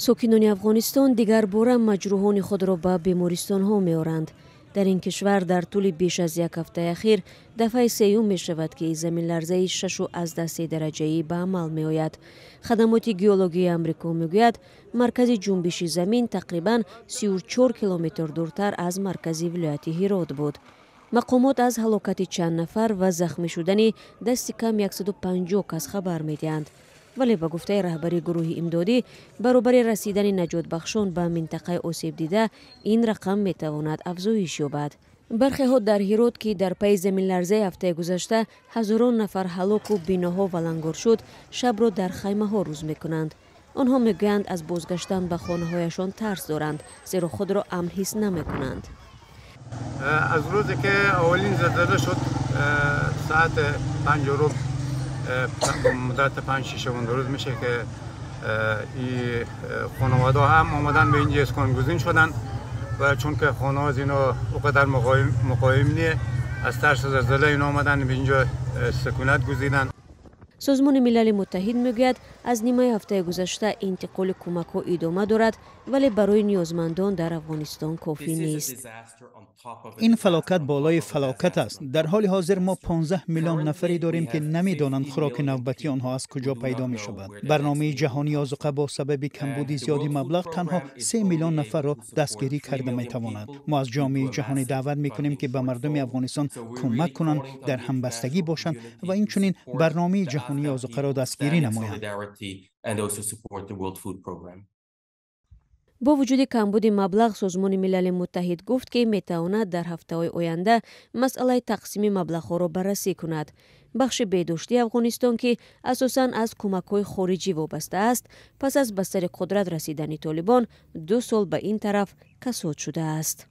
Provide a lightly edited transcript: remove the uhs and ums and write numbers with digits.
ساکنان افغانستان دیگر باره مجروحان خود را به بیمارستان ها می آورند. در این کشور در طول بیش از یک هفته اخیر دفعه سیوم می شود که زمین لرزه 6.3 درجه‌ای به عمل می آید. خدمات گیولوژی آمریکا می گوید مرکز جنبش زمین تقریبا 34 کیلومتر دورتر از مرکز ولایت هرات بود. مقامات از هلاکت چند نفر و زخمی شدن دست کم 150 کس خبر می دهند. ولی به گفته رهبری گروه امدادی برابر رسیدن نجات بخشان به منطقه آسیب دیده این رقم می تواند افزایش یابد. برخی ها در هرات که در پی زمین لرزه هفته گذشته هزاران نفر هلاک و بیناها ولنگار شد شب را در خیمه ها روز می کنند. آنها می گویند از بازگشتن به خانه هایشان ترس دارند زیرا خود را امن حس نمی کنند. از روزی که اولین زلزله شد ساعت 5 روز مدت 5-6 روز میشه که این خانواده هم آمدن به اینجا اسکان گزین شدن و چون که خانه از اینا اقدر مقایم نیه از ترس زلزله اینا آمدن به اینجا سکونت گزیدن. سازمان ملل متحد میگوید از نیمه هفته گذشته انتقال کمک ها ادامه دارد ولی برای نیازمندان در افغانستان کافی نیست. این فلاکت بالای فلاکت است. در حال حاضر ما 15 میلیون نفری داریم که نمیدانند خوراک نوبتی آنها از کجا پیدا می شود. برنامه جهانی آذوقه با سبب کمبود زیادی مبلغ تنها 3 میلیون نفر را دستگیری کرده می تواند. ما از جامعه جهانی دعوت می کنیم که به مردم افغانستان کمک کنند، در همبستگی باشند و اینچنین برنامه جهانی آذوقه را دستگیری نمایند. با وجود کمبود مبلغ سازمان ملل متحد گفت که میتواند در هفته‌های آینده مسئله تقسیم مبلغ‌ها را بررسی کند. بخش بهداشتی افغانستان که اساساً از کمک‌های خارجی وابسته است پس از به سر قدرت رسیدن طالبان 2 سال به این طرف کساد شده است.